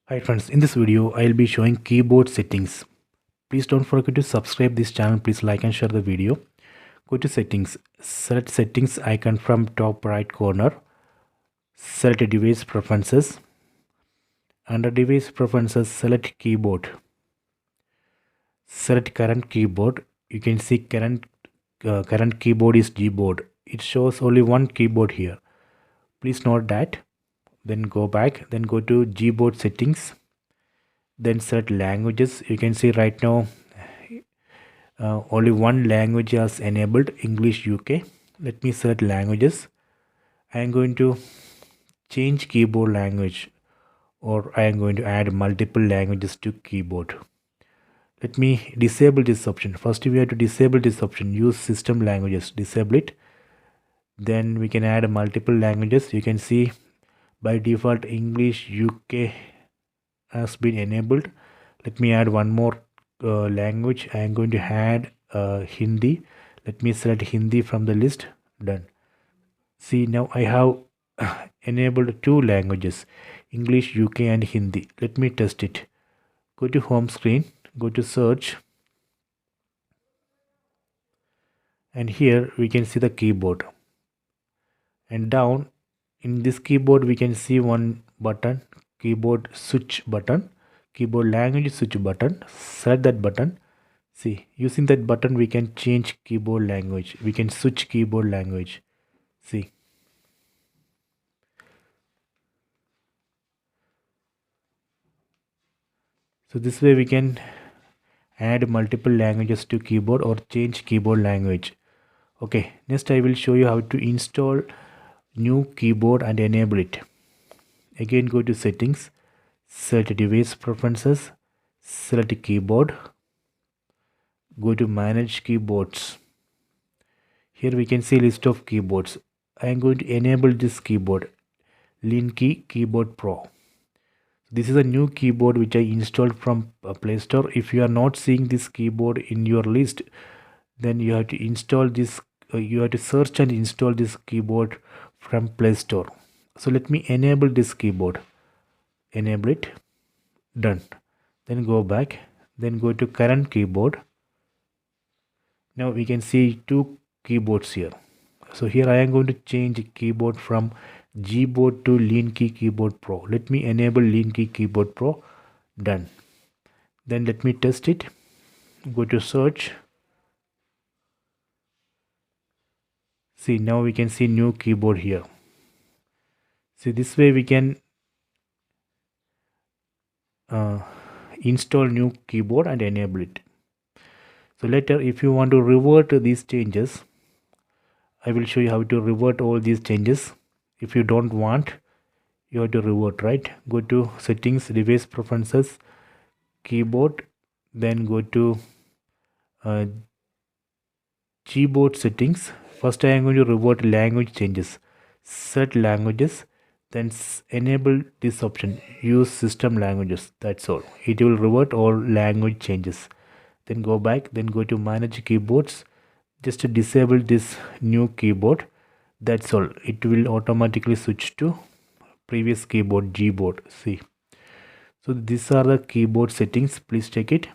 Hi friends, in this video I'll be showing keyboard settings. Please don't forget to subscribe this channel. Please like and share the video. Go to settings, select settings icon from top right corner, select device preferences. Under device preferences, select keyboard, select current keyboard. You can see current keyboard is Gboard. It shows only one keyboard here. Please note that. Then go back, then go to Gboard settings, then select languages. You can see right now only one language is enabled, English UK. Let me select languages. I am going to change keyboard language, or I am going to add multiple languages to keyboard. Let me disable this option. First we have to disable this option, use system languages, disable it. Then we can add multiple languages. You can see by default English UK has been enabled. Let me add one more language. I am going to add Hindi. Let me select Hindi from the list. Done. See, now I have enabled two languages, English UK and Hindi. Let me test it. Go to home screen, go to search, and here we can see the keyboard, and down in this keyboard we can see one button, keyboard switch button, keyboard language switch button. Select that button. See, using that button we can change keyboard language, we can switch keyboard language. See, so this way we can add multiple languages to keyboard or change keyboard language. Okay, next I will show you how to install new keyboard and enable it. Again, go to settings, select device preferences, select keyboard, go to manage keyboards. Here we can see list of keyboards. I am going to enable this keyboard, Lean Key Keyboard Pro. This is a new keyboard which I installed from Play Store. If you are not seeing this keyboard in your list, then you have to install this. You have to search and install this keyboard from Play Store. So let me enable this keyboard. Enable it. Done. Then go back. Then go to current keyboard. Now we can see two keyboards here. So here I am going to change keyboard from Gboard to Lean Key Keyboard Pro. Let me enable Lean Key Keyboard Pro. Done. Then let me test it. Go to search. See, now we can see new keyboard here. See, this way we can install new keyboard and enable it. So later if you want to revert these changes, I will show you how to revert all these changes. If you don't want, you have to revert, right? Go to settings, device preferences, keyboard, then go to Gboard settings. First I am going to revert language changes. Set languages, then enable this option, use system languages. That's all. It will revert all language changes. Then go back, then go to manage keyboards. Just to disable this new keyboard. That's all. It will automatically switch to previous keyboard, Gboard. See, so these are the keyboard settings. Please check it.